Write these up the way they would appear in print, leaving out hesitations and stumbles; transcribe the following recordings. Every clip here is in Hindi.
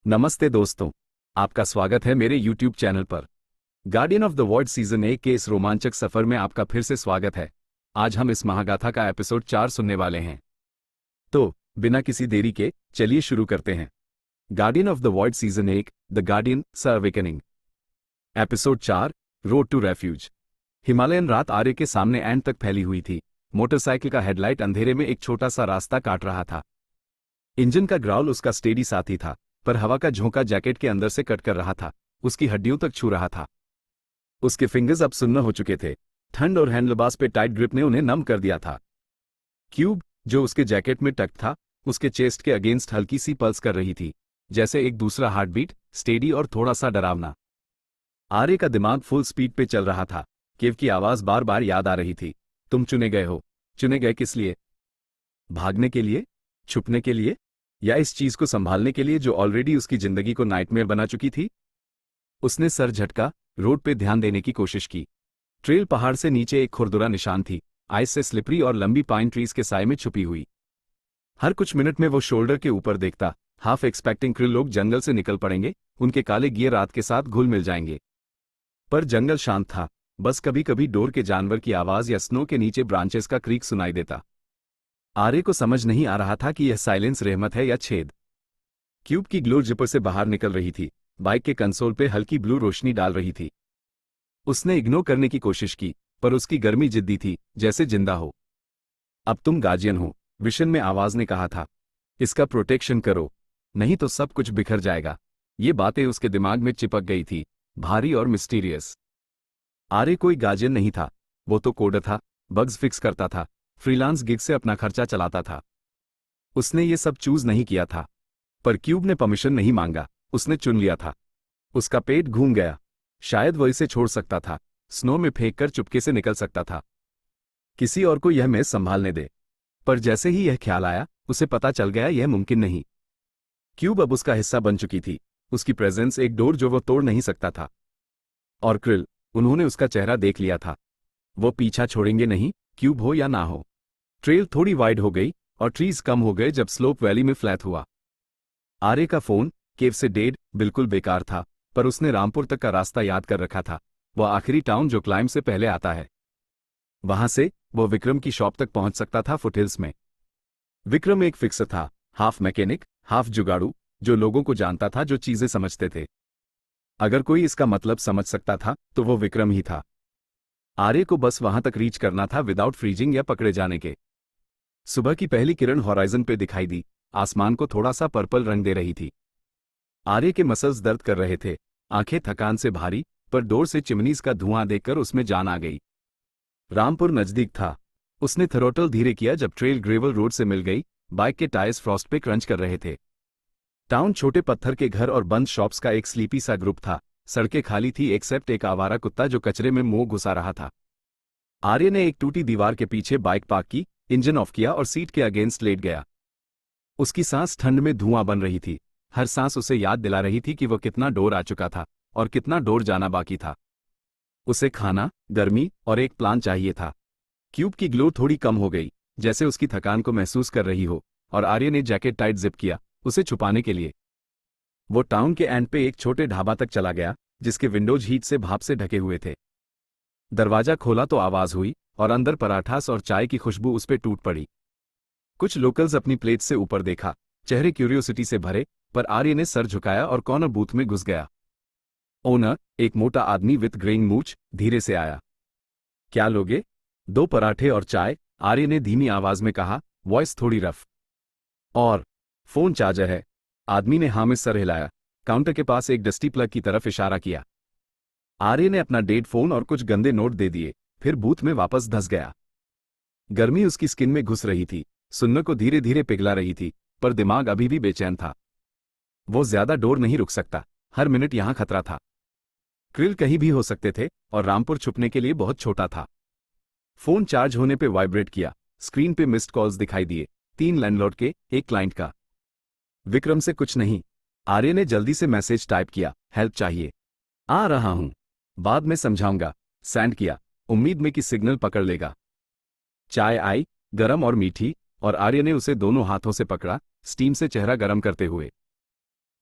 नमस्ते दोस्तों, आपका स्वागत है मेरे YouTube चैनल पर। Guardian of the void season 1 के इस रोमांचक सफर में आपका फिर से स्वागत है। आज हम इस महागाथा का एपिसोड 4 सुनने वाले हैं। तो बिना किसी देरी के चलिए शुरू करते हैं। Guardian of the void season 1 the guardian's awakening. Episode 4 road to refuge. Himalayan रात आर्य के सामने एंड तक फैली हुई थी। मोटरसाइकिल का हेडलाइट अंधेरे में एक छोटा सा रास्ता काट रहा था। इंजन का ग्राउल उसका स्टेडी साथी था, पर हवा का झोंका जैकेट के अंदर से कट कर रहा था, उसकी हड्डियों तक छू रहा था। उसके फिंगर्स अब सुन्न हो चुके थे। ठंड और हैंडलबार्स पे टाइट ग्रिप ने उन्हें नम कर दिया था। क्यूब, जो उसके जैकेट में टक था, उसके चेस्ट के अगेंस्ट हल्की सी पल्स कर रही थी, जैसे एक दूसरा हार्ट बीट, स्टेडी और थोड़ा सा डरावना। आर्य का दिमाग फुल स्पीड पे चल रहा था। केव की आवाज बार बार याद आ रही थी। तुम चुने गए हो। चुने गए किस लिए? भागने के लिए? छुपने के लिए? या इस चीज को संभालने के लिए जो ऑलरेडी उसकी जिंदगी को नाइटमेयर बना चुकी थी? उसने सर झटका, रोड पे ध्यान देने की कोशिश की। ट्रेल पहाड़ से नीचे एक खुरदुरा निशान थी, आइस से स्लिपरी और लंबी पाइन ट्रीज के साए में छुपी हुई। हर कुछ मिनट में वो शोल्डर के ऊपर देखता, हाफ एक्सपेक्टिंग क्रिल लोग जंगल से निकल पड़ेंगे, उनके काले गियर रात के साथ घुल मिल जाएंगे। पर जंगल शांत था, बस कभी कभी डोर के जानवर की आवाज या स्नो के नीचे ब्रांचेस का क्रीक सुनाई देता। आर्य को समझ नहीं आ रहा था कि यह साइलेंस रहमत है या छेद। क्यूब की ग्लो जिपर से बाहर निकल रही थी, बाइक के कंसोल पे हल्की ब्लू रोशनी डाल रही थी। उसने इग्नोर करने की कोशिश की, पर उसकी गर्मी जिद्दी थी, जैसे जिंदा हो। अब तुम गार्जियन हो, विशन में आवाज ने कहा था। इसका प्रोटेक्शन करो, नहीं तो सब कुछ बिखर जाएगा। ये बातें उसके दिमाग में चिपक गई थी, भारी और मिस्टीरियस। आर्य कोई गार्जियन नहीं था, वो तो कोडर था, बग्स फिक्स करता था, फ्रीलांस गिग से अपना खर्चा चलाता था। उसने ये सब चूज नहीं किया था, पर क्यूब ने परमिशन नहीं मांगा, उसने चुन लिया था। उसका पेट घूम गया। शायद वो इसे छोड़ सकता था, स्नो में फेंक कर चुपके से निकल सकता था, किसी और को यह मेज संभालने दे। पर जैसे ही यह ख्याल आया, उसे पता चल गया यह मुमकिन नहीं। क्यूब अब उसका हिस्सा बन चुकी थी, उसकी प्रेजेंस एक डोर जो वो तोड़ नहीं सकता था। और क्रिल, उन्होंने उसका चेहरा देख लिया था। वो पीछा छोड़ेंगे नहीं, क्यूब हो या ना हो। ट्रेल थोड़ी वाइड हो गई और ट्रीज कम हो गए जब स्लोप वैली में फ्लैट हुआ। आर्य का फोन केव से बिल्कुल बेकार था, पर उसने रामपुर तक का रास्ता याद कर रखा था, वह आखिरी टाउन जो क्लाइंब से पहले आता है। वहां से वो विक्रम की शॉप तक पहुंच सकता था फुटहिल्स में। विक्रम एक फिक्सर था, हाफ मैकेनिक हाफ जुगाड़ू, जो लोगों को जानता था, जो चीजें समझते थे। अगर कोई इसका मतलब समझ सकता था तो वो विक्रम ही था। आर्य को बस वहां तक रीच करना था विदाउट फ्रीजिंग या पकड़े जाने के। सुबह की पहली किरण हॉराइजन पे दिखाई दी, आसमान को थोड़ा सा पर्पल रंग दे रही थी। आर्य के मसल्स दर्द कर रहे थे, आंखें थकान से भारी, पर डोर से चिमनीज का धुआं देखकर उसमें जान आ गई। रामपुर नजदीक था। उसने थ्रोटल धीरे किया जब ट्रेल ग्रेवल रोड से मिल गई। बाइक के टायर्स फ्रॉस्ट पे क्रंच कर रहे थे। टाउन छोटे पत्थर के घर और बंद शॉप्स का एक स्लीपी सा ग्रुप था। सड़कें खाली थी एक्सेप्ट एक आवारा कुत्ता जो कचरे में मुंह घुसा रहा था। आर्य ने एक टूटी दीवार के पीछे बाइक पार्क की, इंजन ऑफ किया और सीट के अगेंस्ट लेट गया। उसकी सांस ठंड में धुआं बन रही थी। हर सांस उसे याद दिला रही थी कि वह कितना डोर आ चुका था और कितना डोर जाना बाकी था। उसे खाना, गर्मी और एक प्लान चाहिए था। क्यूब की ग्लो थोड़ी कम हो गई, जैसे उसकी थकान को महसूस कर रही हो, और आर्य ने जैकेट टाइट जिप किया, उसे छुपाने के लिए। वो टाउन के एंड पे एक छोटे ढाबा तक चला गया, जिसके विंडोज हीट से भाप से ढके हुए थे। दरवाजा खोला तो आवाज हुई, और अंदर पराठास और चाय की खुशबू उस पे टूट पड़ी। कुछ लोकल्स अपनी प्लेट से ऊपर देखा, चेहरे क्यूरियोसिटी से भरे, पर आर्य ने सर झुकाया और कॉर्नर बूथ में घुस गया। ओनर, एक मोटा आदमी विथ ग्रेइंग मूछ, धीरे से आया। क्या लोगे? 2 पराठे और चाय, आर्य ने धीमी आवाज में कहा, वॉइस थोड़ी रफ। और फोन चार्जर है? आदमी ने हाँ में सर हिलाया, काउंटर के पास एक डस्टी प्लग की तरफ इशारा किया। आर्य ने अपना डेड फोन और कुछ गंदे नोट दे दिए, फिर बूथ में वापस धंस गया। गर्मी उसकी स्किन में घुस रही थी, सुनने को धीरे धीरे पिघला रही थी, पर दिमाग अभी भी बेचैन था। वो ज्यादा डोर नहीं रुक सकता, हर मिनट यहां खतरा था। क्रिल कहीं भी हो सकते थे, और रामपुर छुपने के लिए बहुत छोटा था। फोन चार्ज होने पे वाइब्रेट किया, स्क्रीन पे मिस्ड कॉल्स दिखाई दिए, 3 लैंडलॉर्ड के, एक क्लाइंट का। विक्रम से कुछ नहीं। आर्य ने जल्दी से मैसेज टाइप किया, हेल्प चाहिए। आ रहा हूं, बाद में समझाऊंगा। सेंड किया, उम्मीद में कि सिग्नल पकड़ लेगा। चाय आई, गरम और मीठी, और आर्य ने उसे दोनों हाथों से पकड़ा, स्टीम से चेहरा गरम करते हुए।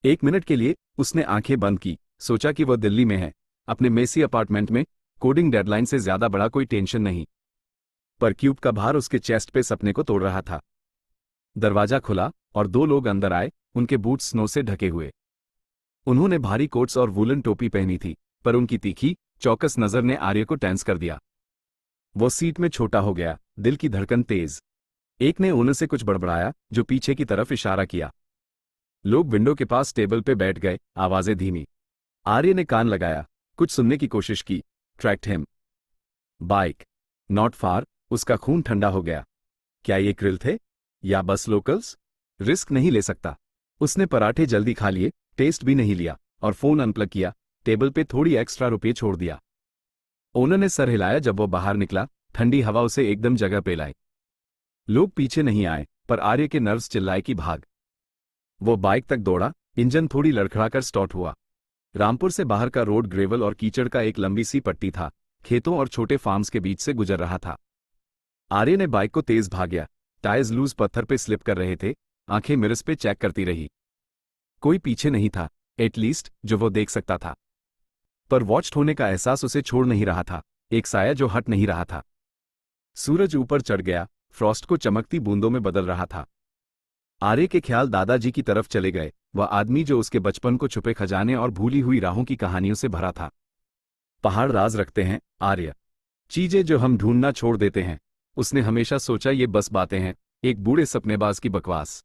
1 मिनट के लिए उसने आंखें बंद की, सोचा कि वह दिल्ली में है, अपने मेसी अपार्टमेंट में, कोडिंग डेडलाइन से ज्यादा बड़ा कोई टेंशन नहीं। पर क्यूब का भार उसके चेस्ट पे सपने को तोड़ रहा था। दरवाजा खुला और 2 लोग अंदर आए, उनके बूट स्नो से ढके हुए। उन्होंने भारी कोट्स और वूलन टोपी पहनी थी, पर उनकी तीखी, चौकस नजर ने आर्य को टेंस कर दिया। वो सीट में छोटा हो गया, दिल की धड़कन तेज। एक ने उन्हें से कुछ बड़बड़ाया, जो पीछे की तरफ इशारा किया। लोग विंडो के पास टेबल पे बैठ गए, आवाजें धीमी। आर्य ने कान लगाया, कुछ सुनने की कोशिश की। Tracked him. Bike. Not far. उसका खून ठंडा हो गया। क्या ये क्रिल थे या बस लोकल्स? रिस्क नहीं ले सकता। उसने पराठे जल्दी खा लिए, टेस्ट भी नहीं लिया, और फोन अनप्लग किया, टेबल पे थोड़ी एक्स्ट्रा रुपये छोड़ दिया। ओनर ने सर हिलाया जब वो बाहर निकला, ठंडी हवा उसे एकदम जगह पे लाई। लोग पीछे नहीं आए, पर आर्य के नर्व्स चिल्लाए कि भाग। वो बाइक तक दौड़ा, इंजन थोड़ी लड़खड़ाकर स्टार्ट हुआ। रामपुर से बाहर का रोड ग्रेवल और कीचड़ का एक लंबी सी पट्टी था, खेतों और छोटे फार्म्स के बीच से गुजर रहा था। आर्य ने बाइक को तेज भागया, टायर्स लूज पत्थर पे स्लिप कर रहे थे, आंखें मिरर्स पे चेक करती रही। कोई पीछे नहीं था, एटलीस्ट जो वो देख सकता था। पर वॉच्ड होने का एहसास उसे छोड़ नहीं रहा था, एक साया जो हट नहीं रहा था। सूरज ऊपर चढ़ गया, फ्रॉस्ट को चमकती बूंदों में बदल रहा था। आर्य के ख्याल दादाजी की तरफ चले गए, वह आदमी जो उसके बचपन को छुपे खजाने और भूली हुई राहों की कहानियों से भरा था। पहाड़ राज रखते हैं, आर्य। चीजें जो हम ढूंढना छोड़ देते हैं। उसने हमेशा सोचा ये बस बातें हैं, एक बूढ़े सपनेबाज की बकवास।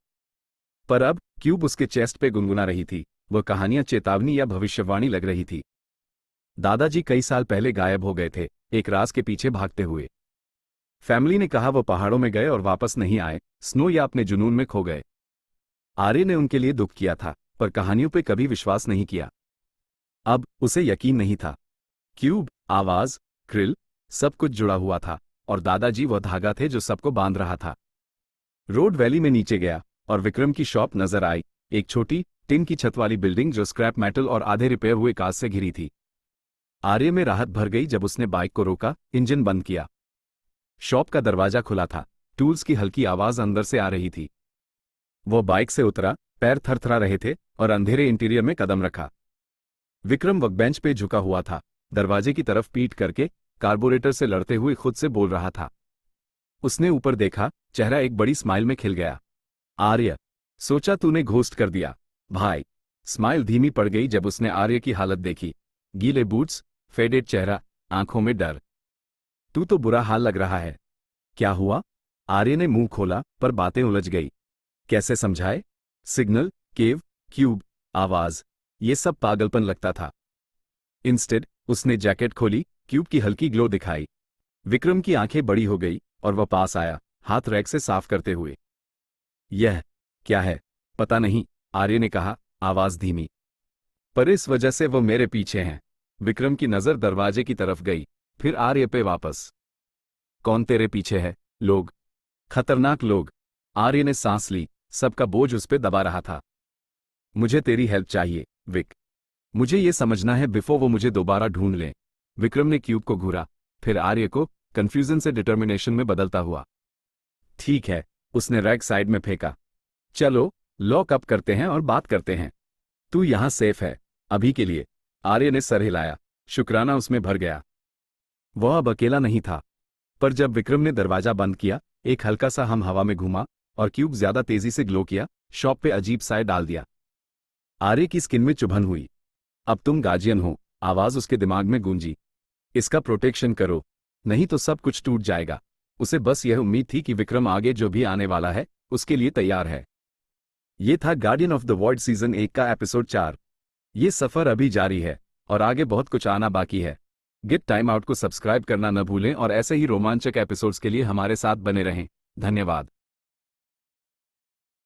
पर अब क्यूब उसके चेस्ट पे गुनगुना रही थी, वह कहानियां चेतावनी या भविष्यवाणी लग रही थी। दादाजी कई साल पहले गायब हो गए थे, एक राज के पीछे भागते हुए। फैमिली ने कहा वो पहाड़ों में गए और वापस नहीं आए, स्नो या अपने जुनून में खो गए। आर्य ने उनके लिए दुख किया था, पर कहानियों पे कभी विश्वास नहीं किया। अब उसे यकीन नहीं था। क्यूब, आवाज, क्रिल, सब कुछ जुड़ा हुआ था, और दादाजी वह धागा थे जो सबको बांध रहा था। रोड वैली में नीचे गया और विक्रम की शॉप नजर आई, एक छोटी टिन की छत वाली बिल्डिंग जो स्क्रैप मेटल और आधे रिपेयर हुए कांच से घिरी थी। आर्य में राहत भर गई जब उसने बाइक को रोका, इंजन बंद किया। शॉप का दरवाजा खुला था, टूल्स की हल्की आवाज अंदर से आ रही थी। वो बाइक से उतरा, पैर थरथरा रहे थे, और अंधेरे इंटीरियर में कदम रखा। विक्रम वर्कबेंच पे झुका हुआ था, दरवाजे की तरफ पीठ करके, कार्बोरेटर से लड़ते हुए खुद से बोल रहा था। उसने ऊपर देखा, चेहरा एक बड़ी स्माइल में खिल गया। आर्य, सोचा तूने घोस्ट कर दिया, भाई। स्माइल धीमी पड़ गई जब उसने आर्य की हालत देखी, गीले बूट्स, फेडेड चेहरा, आंखों में डर। तू तो बुरा हाल लग रहा है। क्या हुआ? आर्य ने मुंह खोला, पर बातें उलझ गई। कैसे समझाए? सिग्नल, केव, क्यूब, आवाज, ये सब पागलपन लगता था। इंस्टेड उसने जैकेट खोली, क्यूब की हल्की ग्लो दिखाई। विक्रम की आंखें बड़ी हो गई, और वह पास आया, हाथ रैक से साफ करते हुए। यह क्या है? पता नहीं, आर्य ने कहा, आवाज धीमी। पर इस वजह से वो मेरे पीछे हैं। विक्रम की नजर दरवाजे की तरफ गई, फिर आर्य पे वापस। कौन तेरे पीछे है? लोग। खतरनाक लोग। आर्य ने सांस ली, सबका बोझ उस पे दबा रहा था। मुझे तेरी हेल्प चाहिए, विक। मुझे ये समझना है बिफोर वो मुझे दोबारा ढूंढ लें। विक्रम ने क्यूब को घूरा, फिर आर्य को, कंफ्यूजन से डिटर्मिनेशन में बदलता हुआ। ठीक है, उसने रैक साइड में फेंका। चलो, लॉक अप करते हैं और बात करते हैं। तू यहां सेफ है, अभी के लिए। आर्य ने सर हिलाया, शुक्राना उसमें भर गया। वह अब अकेला नहीं था। पर जब विक्रम ने दरवाजा बंद किया, एक हल्का सा हम हवा में घूमा, और क्यूब ज्यादा तेजी से ग्लो किया, शॉप पे अजीब साय डाल दिया। आर्य की स्किन में चुभन हुई। अब तुम गार्जियन हो, आवाज उसके दिमाग में गूंजी। इसका प्रोटेक्शन करो, नहीं तो सब कुछ टूट जाएगा। उसे बस यह उम्मीद थी कि विक्रम आगे जो भी आने वाला है, उसके लिए तैयार है। ये था guardian of the void season 1 का एपिसोड 4। ये सफर अभी जारी है, और आगे बहुत कुछ आना बाकी है। गेट टाइम आउट को सब्सक्राइब करना न भूलें और ऐसे ही रोमांचक एपिसोड्स के लिए हमारे साथ बने रहें। धन्यवाद।